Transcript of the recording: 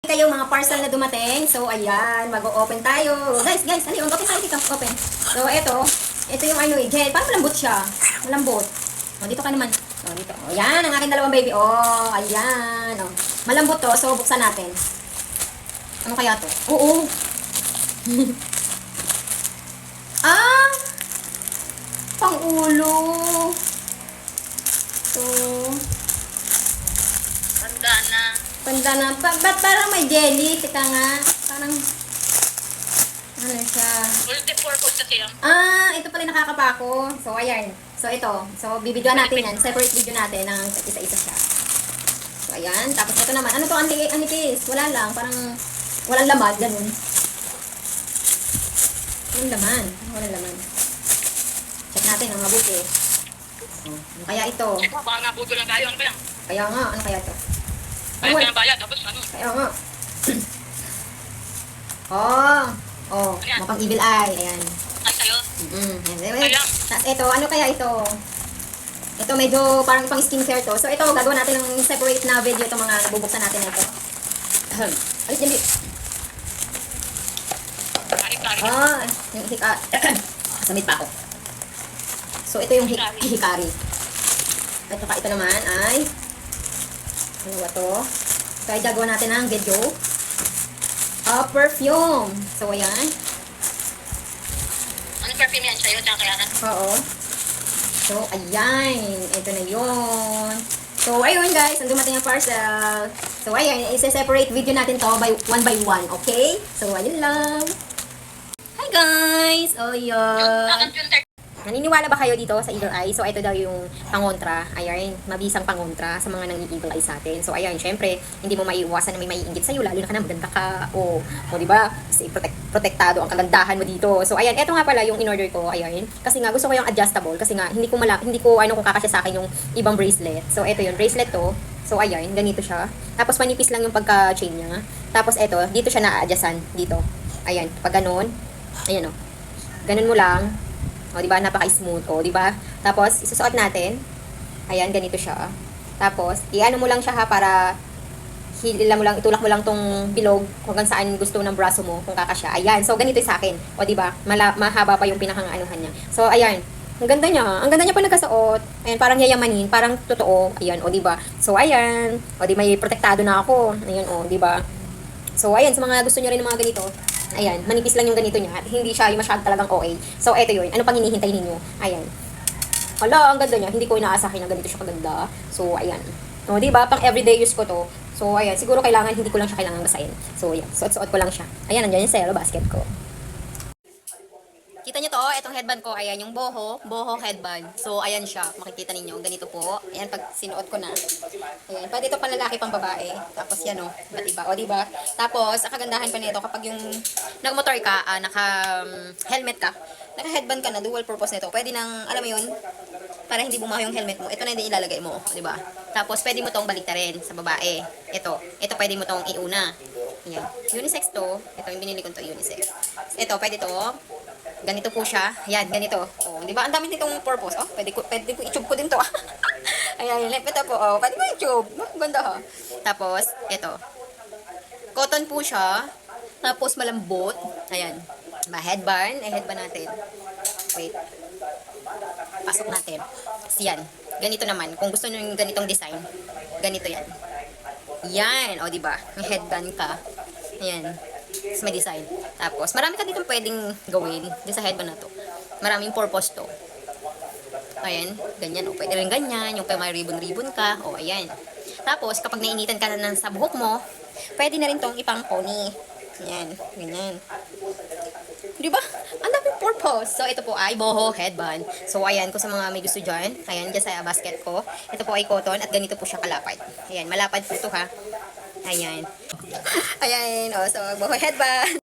Kayo mga parcel na dumating. So, ayan, mag-o-open tayo. Guys, halika, mag-open tayo dito. Open. So, ito yung ano gel. Parang malambot siya. Malambot. O, dito ka naman. O, dito. O, yan, ang aking dalawang baby. O, ayan. O, malambot to. So, buksan natin. Ano kaya to? Oo. Ah! Pang-ulo. So, Pandana. Ba't parang may jelly? Tika nga. Parang, ano siya? Multi-purpose kasi yan. Ito pala yung nakakapako. So, ayan. So, ito. So, bibidyoan natin yan. Separate video natin ng isa-isa siya. So, ayan. Tapos, ito naman. Ano to? Anipis. Wala lang. Parang, walang laman. Ganun. Walang laman. Walang laman. Check natin ang mabuti. Ano kaya ito? Baka nabuto lang tayo. Ano ba yan? Kaya nga. Ano kaya ito? Bayad ka ng bayad. Tapos ano? Kaya nga. Mukhang evil eye. Ayan. Ay sa'yo. Ayan. Tapos ito, ano kaya ito? Ito medyo parang pang skincare to. So ito, gagawa natin ng separate na video itong mga nabubuksan natin na ito. Alis din dito. Kari-kari. Yung kasamit pa ako. So ito yung hikari. At saka ito naman ay ano ba to? Kaya gagawa natin ng video. Perfume. So ayan. Anong perfume yan sa'yo? Tsaka kaya na? Oo. So, ayan. Ito na yun. So, ayun guys. Ang dumating ang parcel. So, ayan. Isa-separate video natin to by one by one. Okay? So, ayun lang. Hi guys! Oh, yun. Naniniwala ba kayo dito sa Eagle Eye? So, ito daw yung pangontra. Ayan, mabisang pangontra sa mga nang-Eagle Eye sa atin. So, ayan, syempre, hindi mo maiiwasan na may maiinggit sa'yo, lalo na ka na maganda ka. O diba? Kasi protektado ang kagandahan mo dito. So, ayan, ito nga pala yung in-order ko. Ayan, kasi nga, gusto ko yung adjustable. Kasi nga, hindi ko kung kakasya sa akin yung ibang bracelet. So, ito yung bracelet to. So, ayan, ganito siya. Tapos, manipis lang yung pagka-chain niya. Tapos, ito, dito siya na-adjustan. Dito. Ayan, pag ganun. Ayan, o. Ganun mo lang. O, diba? Napaka-smooth. O, diba? Tapos, isusuot natin. Ayan, ganito siya. Tapos, i-ano mo lang siya ha, para itulak mo lang tong bilog kung hanggang saan gusto ng braso mo, kung kakasya. Ayan. So, ganito yung sa akin. O, diba? Mahaba pa yung pinakang-anuhan niya. So, ayan. Ang ganda niya. Ang ganda niya pa nagkasuot. Ayan, parang yayamanin. Parang totoo. Ayan, o, diba? So, ayan. O, di may protektado na ako. Ayan, o, diba? So, ayan. Sa mga gusto nyo rin ng mga ganito, ayan, manipis lang yung ganito niya at hindi siya yung masyadong talagang OA. So, eto yun. Ano pang hinihintay ninyo? Ayan. Hala, ang ganda niya. Hindi ko inaasahin na ganito siya kaganda. So, ayan. O, diba? Pang everyday use ko to. So, ayan. Siguro hindi ko lang siya kailangan basahin. So, ayan. Suot-suot ko lang siya. Ayan, nandiyan yung sa yellow basket ko. Kita nyo to, itong headband ko, ayan, yung boho headband. So, ayan siya, makikita ninyo, ganito po. Ayan, pag sinuot ko na. Ayan, pwede ito pang lalaki, pang babae. Tapos yan o, ba't iba? O, diba? Tapos, ang kagandahan pa nito, kapag yung nagmotor ka, naka-helmet ka, naka-headband ka na, dual purpose nito. Pwede nang, alam mo yun, para hindi bumaho yung helmet mo, ito na din ilalagay mo, diba? Tapos, pwede mo tong baliktarin sa babae. Ito pwede mo tong iuna. Ayan, unisex to. Ito yung binili ko to, unisex. Ito, pwede to. Ganito po siya. Ayan, ganito. Oh, di ba? Ang dami nitong purpose. Oh, pwede po i-tube ko din to. Ayan, ito po. Oh, pwede mo i-tube. Ganda ha. Tapos, ito. Cotton po siya. Tapos, malambot. Ayan. Headband. Headband natin. Wait. Pasok natin. Yan. Ganito naman. Kung gusto nyo yung ganitong design, ganito yan. Yan. O, di ba? May headband ka. Ayan. Tapos may design. Tapos, marami ka dito pwedeng gawin dito sa headband na to. Maraming purpose to. Ayan, ganyan. O, pwede rin ganyan. Yung may ribbon-ribbon ka. O, ayan. Tapos, kapag nainitan ka na sa buhok mo, pwede na rin tong ipang pony. Ayan, ganyan. Diba? Ang daming purpose. So, ito po ay boho headband. So, ayan, kung sa mga may gusto dyan, ayan, dyan sa basket ko. Ito po ay cotton at ganito po siya kalapad. Ayan, malapad po ito ha. Ayan. Ayan, o, so, boho headband.